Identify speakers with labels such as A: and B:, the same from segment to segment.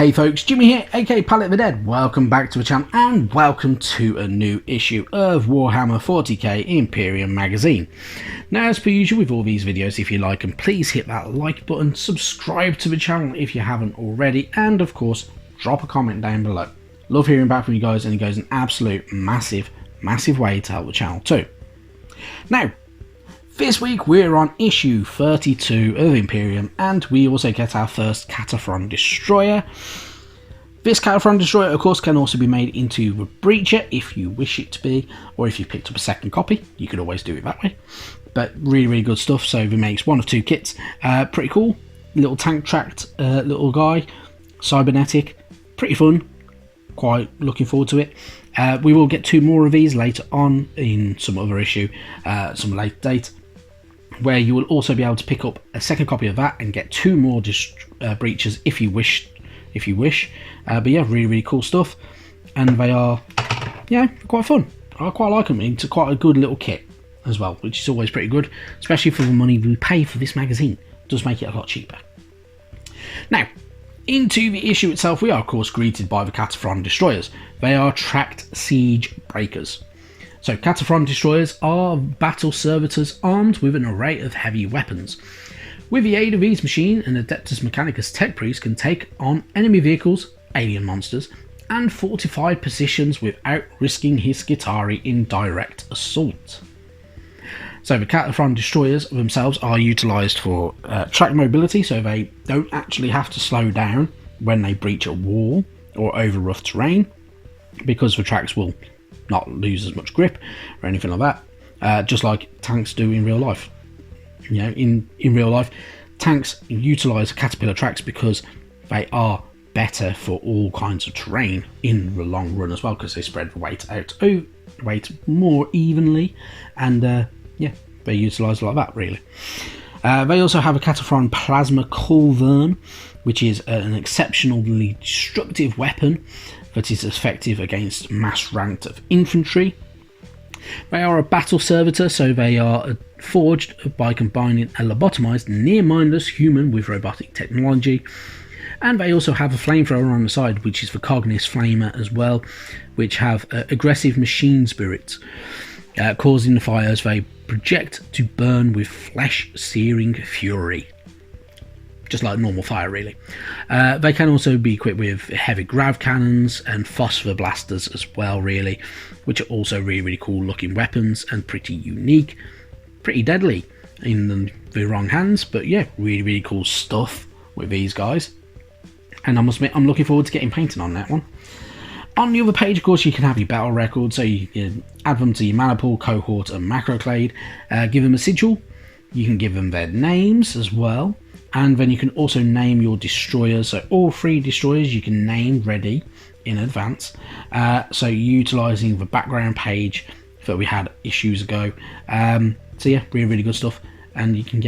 A: Hey folks, Jimmy here, aka Palette of the Dead. Welcome back to the channel and welcome to a new issue of Warhammer 40k Imperium magazine. Now, as per usual with all these videos, if you like them, please hit that like button, subscribe to the channel if you haven't already, and of course, drop a comment down below. Love hearing back from you guys, and it goes an absolute massive way to help the channel too. Now, this week we're on issue 32 of Imperium, and we also get our first Cataphron destroyer. This Cataphron destroyer, of course, can also be made into a breacher if you wish it to be, or if you picked up a second copy, you could always do it that way. But really good stuff. So it makes one of two kits. Pretty cool, little tank tracked little guy, cybernetic, pretty fun. Quite looking forward to it. We will get two more of these later on in some other issue, some later date, where you will also be able to pick up a second copy of that and get two more breachers if you wish. But yeah, really cool stuff, and they are, yeah, quite fun. I quite like them. It's quite a good little kit as well, which is always pretty good, especially for the money we pay for this magazine. It does make it a lot cheaper. Now, into the issue itself, we are of course greeted by the Cataphron destroyers. They are tracked siege breakers. So Cataphron destroyers are battle servitors armed with an array of heavy weapons. With the aid of these machines, an Adeptus mechanicus tech priest can take on enemy vehicles, alien monsters, and fortify positions without risking his Skitarii in direct assault. So the Cataphron destroyers themselves are utilised for track mobility, so they don't actually have to slow down when they breach a wall or over rough terrain, because the tracks will not lose as much grip or anything like that, just like tanks do in real life. You know, in real life, tanks utilise caterpillar tracks because they are better for all kinds of terrain in the long run as well, because they spread the weight out, more evenly, and yeah, they utilise like that really. They also have a Cataphron plasma culvern, which is an exceptionally destructive weapon that is effective against mass ranks of infantry. They are a battle servitor, so they are forged by combining a lobotomized, near-mindless human with robotic technology. And they also have a flamethrower on the side, which is the Cognis Flamer as well, which have aggressive machine spirits, causing the fire as they project to burn with flesh-searing fury. Just like normal fire really. They can also be equipped with heavy grav cannons and phosphor blasters as well really, which are also really cool looking weapons and pretty unique, pretty deadly in the wrong hands, but yeah, really cool stuff with these guys. And I must admit, I'm looking forward to getting painted on that one. On the other page, of course, you can have your battle records, so you can add them to your mana pool, cohort and MacLeod, give them a sigil, you can give them their names as well. And then you can also name your destroyers, so all three destroyers you can name ready in advance. So utilising the background page that we had issues ago. So yeah, really good stuff, and you can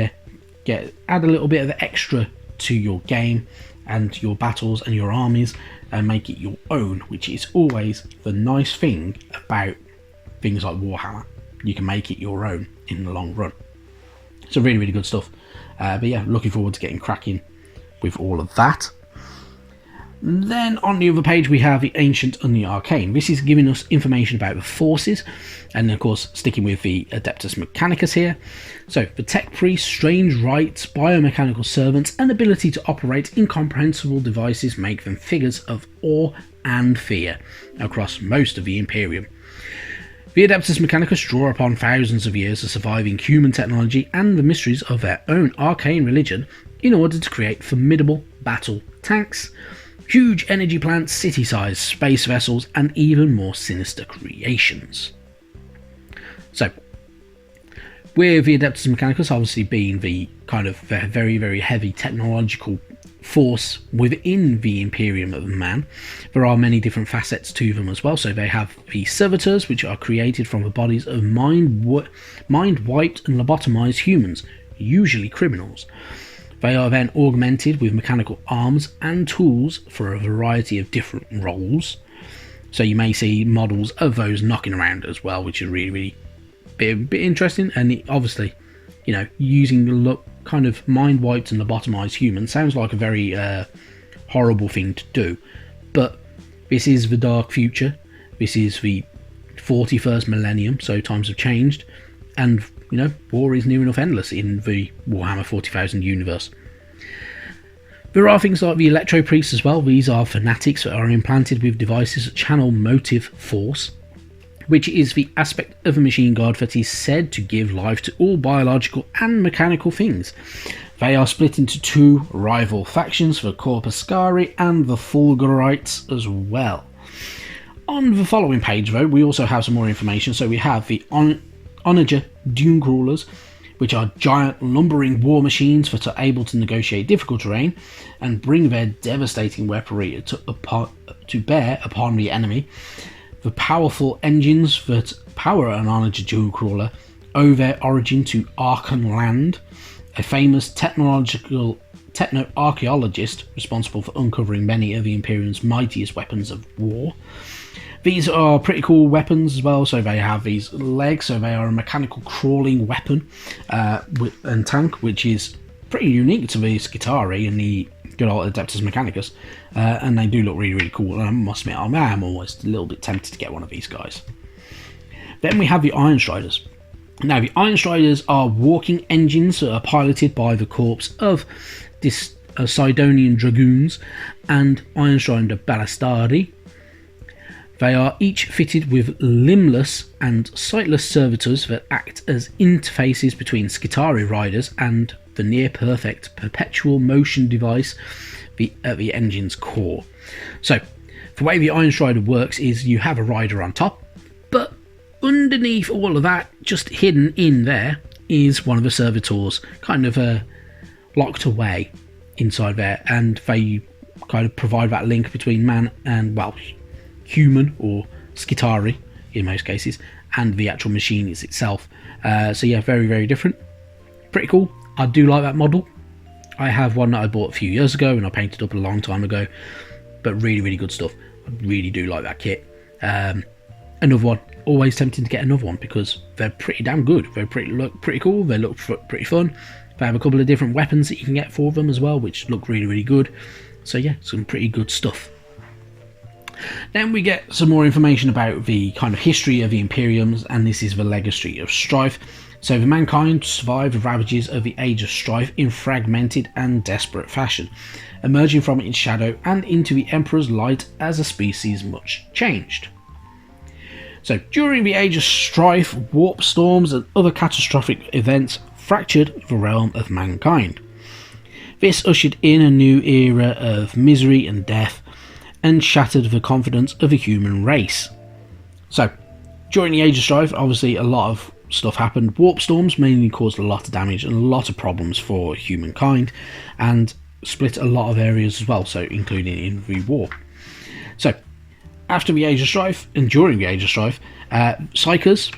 A: add a little bit of extra to your game and your battles and your armies, and make it your own, which is always the nice thing about things like Warhammer. You can make it your own in the long run. So really good stuff. But yeah, looking forward to getting cracking with all of that. Then on the other page we have the Ancient and the Arcane. This is giving us information about the forces, and of course sticking with the Adeptus mechanicus here. So the tech priest, strange rites, biomechanical servants, and ability to operate incomprehensible devices make them figures of awe and fear across most of the Imperium. The Adeptus mechanicus draw upon thousands of years of surviving human technology and the mysteries of their own arcane religion in order to create formidable battle tanks, huge energy plants, city-sized space vessels, and even more sinister creations. So, with the Adeptus mechanicus obviously being the kind of very heavy technological force within the Imperium of man, there are many different facets to them as well. So they have the servitors, which are created from the bodies of mind-wiped and lobotomized humans, usually criminals. They are then augmented with mechanical arms and tools for a variety of different roles. So you may see models of those knocking around as well, which is really bit interesting. And obviously, you know, using the kind of mind-wiped and lobotomized humans sounds like a very horrible thing to do. But this is the dark future. This is the 41st millennium, so times have changed, and you know, war is near enough endless in the Warhammer 40,000 universe. There are things like the Electro Priests as well. These are fanatics that are implanted with devices that channel motive force, which is the aspect of a machine god that is said to give life to all biological and mechanical things. They are split into two rival factions, the Carpe and the Fulgurites as well. On the following page though, we also have some more information. So we have the Onager Dune Crawlers, which are giant lumbering war machines that are able to negotiate difficult terrain and bring their devastating weaponry to bear upon the enemy. The powerful engines that power an Onager Dune Crawler owe their origin to Archonland, a famous techno-archaeologist responsible for uncovering many of the Imperium's mightiest weapons of war. These are pretty cool weapons as well. So they have these legs, so they are a mechanical crawling weapon and tank, which is pretty unique to the Skitari and the good old Adeptus mechanicus, and they do look really, really cool. And I must admit, I am almost a little bit tempted to get one of these guys. Then we have the Iron Striders. Now, the Iron Striders are walking engines that are piloted by the corpse of this Sidonian Dragoons and Iron Strider Ballastardi. They are each fitted with limbless and sightless servitors that act as interfaces between Skitari riders and the near-perfect perpetual motion device at the engine's core. So, the way the Iron Strider works is you have a rider on top, but underneath all of that, just hidden in there, is one of the servitors, kind of locked away inside there, and they kind of provide that link between man and, well, human or Skitari in most cases, and the actual machine itself. So yeah, very, very different. Pretty cool. I do like that model. I have one that I bought a few years ago and I painted up a long time ago, but really, really good stuff. I really do like that kit. Another one, always tempting to get another one because they're pretty damn good. They look pretty cool. They look pretty fun. They have a couple of different weapons that you can get for them as well, which look really, really good. So yeah, some pretty good stuff. Then we get some more information about the kind of history of the Imperiums, and this is the legacy of strife. So the mankind survived the ravages of the Age of Strife in fragmented and desperate fashion, emerging from its shadow and into the Emperor's light as a species much changed. So during the Age of Strife, warp storms and other catastrophic events fractured the realm of mankind. This ushered in a new era of misery and death, and shattered the confidence of the human race. So, during the Age of Strife, obviously a lot of stuff happened. Warp storms mainly caused a lot of damage and a lot of problems for humankind, and split a lot of areas as well, so including in the war. So, after the Age of Strife, and during the Age of Strife, Psychers,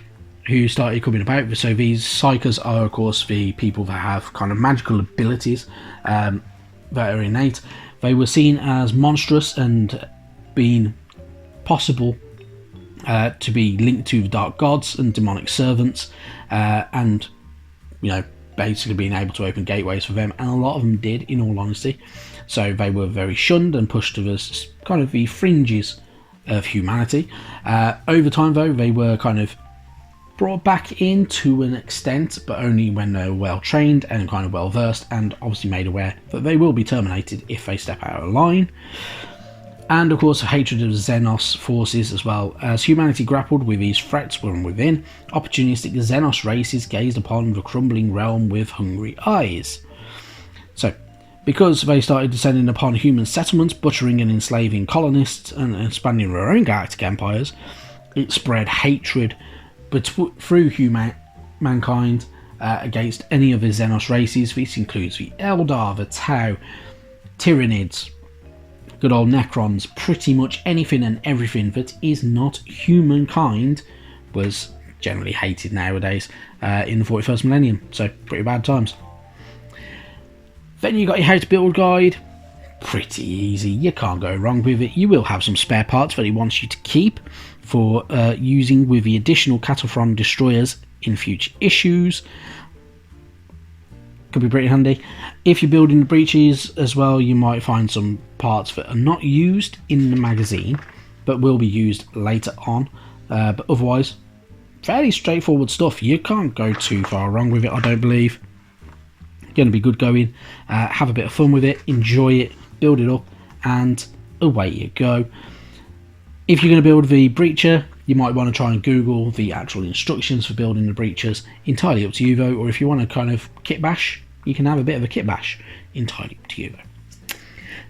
A: who started coming about. So these Psychers are, of course, the people that have kind of magical abilities that are innate. They were seen as monstrous and being possible to be linked to the dark gods and demonic servants, and you know, basically being able to open gateways for them, and a lot of them did, in all honesty. So they were very shunned and pushed to the kind of the fringes of humanity. Over time, though, they were kind of brought back in to an extent, but only when they're well trained and kind of well versed, and obviously made aware that they will be terminated if they step out of line. And of course, hatred of Xenos forces as well. As humanity grappled with these threats from within, opportunistic Xenos races gazed upon the crumbling realm with hungry eyes. So, because they started descending upon human settlements, butchering and enslaving colonists, and expanding their own galactic empires, it spread hatred through mankind against any of the Xenos races. This includes the Eldar, the Tau, Tyranids, good old Necrons. Pretty much anything and everything that is not humankind was generally hated nowadays in the 41st millennium. So pretty bad times. Then you got your how to build guide. Pretty easy, you can't go wrong with it. You will have some spare parts that he wants you to keep for using with the additional Cataphron destroyers in future issues. Could be pretty handy. If you're building the breaches as well, you might find some parts that are not used in the magazine but will be used later on, but otherwise fairly straightforward stuff. You can't go too far wrong with it, I don't believe. Going to be good going. Have a bit of fun with it, enjoy it, build it up, and away you go. If you're going to build the breacher, you might want to try and Google the actual instructions for building the breachers. Entirely up to you though, or if you want to kind of kit bash, you can have a bit of a kit bash. Entirely up to you though.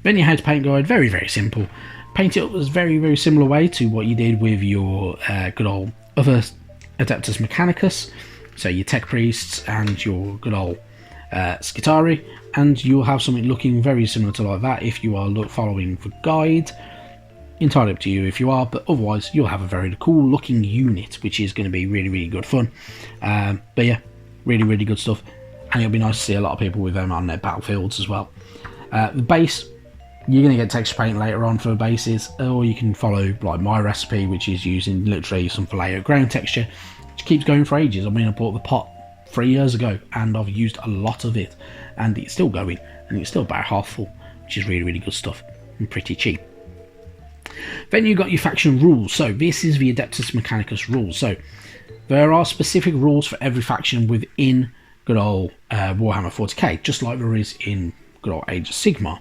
A: Then your how to paint guide, very, very simple. Paint it up as very similar way to what you did with your good old other Adeptus mechanicus. So your tech priests and your good old Scitari, and you'll have something looking very similar to like that if you are following the guide. Entirely up to you if you are, but otherwise you'll have a very cool looking unit, which is going to be really good fun. But yeah, really good stuff, and it'll be nice to see a lot of people with them on their battlefields as well. The base, you're going to get texture paint later on for the bases, or you can follow like my recipe, which is using literally some Vallejo ground texture, which keeps going for ages. I mean, I bought the pot 3 years ago and I've used a lot of it, and it's still going, and it's still about half full, which is really good stuff and pretty cheap. Then you've got your faction rules. So this is the Adeptus Mechanicus rules. So there are specific rules for every faction within good old Warhammer 40k, just like there is in good old Age of Sigmar.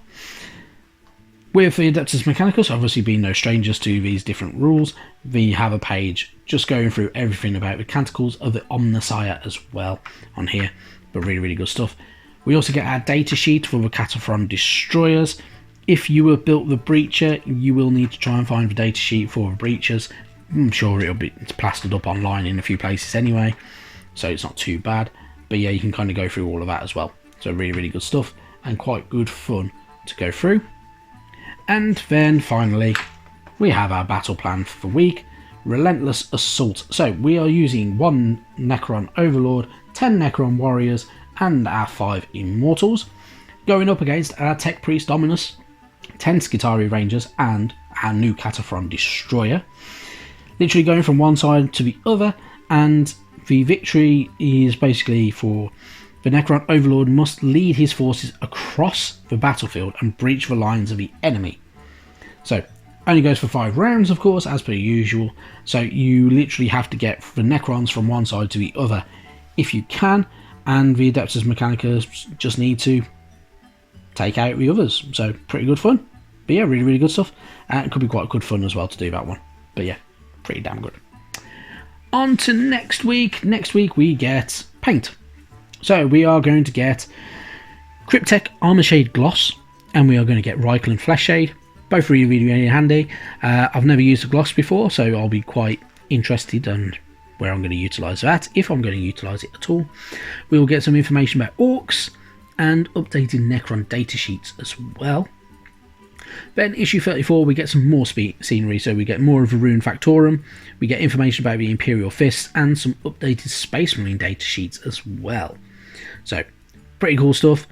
A: With the Adeptus Mechanicus, obviously being no strangers to these different rules, we have a page just going through everything about the canticles of the Omnissiah as well on here, but really good stuff. We also get our data sheet for the Cataphron destroyers. If you have built the breacher, you will need to try and find the data sheet for the breachers. I'm sure it's plastered up online in a few places anyway, so it's not too bad. But yeah, you can kind of go through all of that as well. So really good stuff and quite good fun to go through. And then finally, we have our battle plan for the week. Relentless Assault. So we are using 1 Necron Overlord, 10 Necron Warriors, and our 5 Immortals, going up against our Tech Priest Dominus, 10 Scitari Rangers, and our new Cataphron Destroyer. Literally going from one side to the other, and the victory is basically for the Necron Overlord must lead his forces across the battlefield and breach the lines of the enemy. So, only goes for 5 rounds, of course, as per usual. So you literally have to get the Necrons from one side to the other if you can, and the Adeptus Mechanicus just need to take out the others. So pretty good fun. But yeah, really good stuff. It could be quite good fun as well to do that one. But yeah, pretty damn good. On to next week. Next week we get paint. So we are going to get Cryptek Armor Shade Gloss, and we are going to get Reichland Flesh Shade. Both really handy. I've never used a gloss before, so I'll be quite interested in where I'm going to utilise that, if I'm going to utilise it at all. We will get some information about orcs and updated Necron datasheets as well. Then issue 34, we get some more scenery, so we get more of a Rune Factorum, we get information about the Imperial Fists, and some updated Space Marine datasheets as well. So, pretty cool stuff.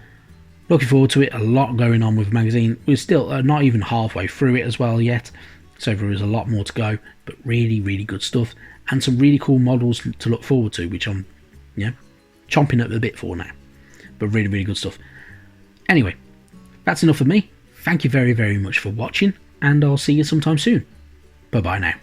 A: Looking forward to it. A lot going on with the magazine. We're still not even halfway through it as well yet, so there is a lot more to go, but really good stuff, and some really cool models to look forward to, which I'm chomping at the bit for now. But really good stuff. Anyway, that's enough of me. Thank you very much for watching, and I'll see you sometime soon. Bye bye now.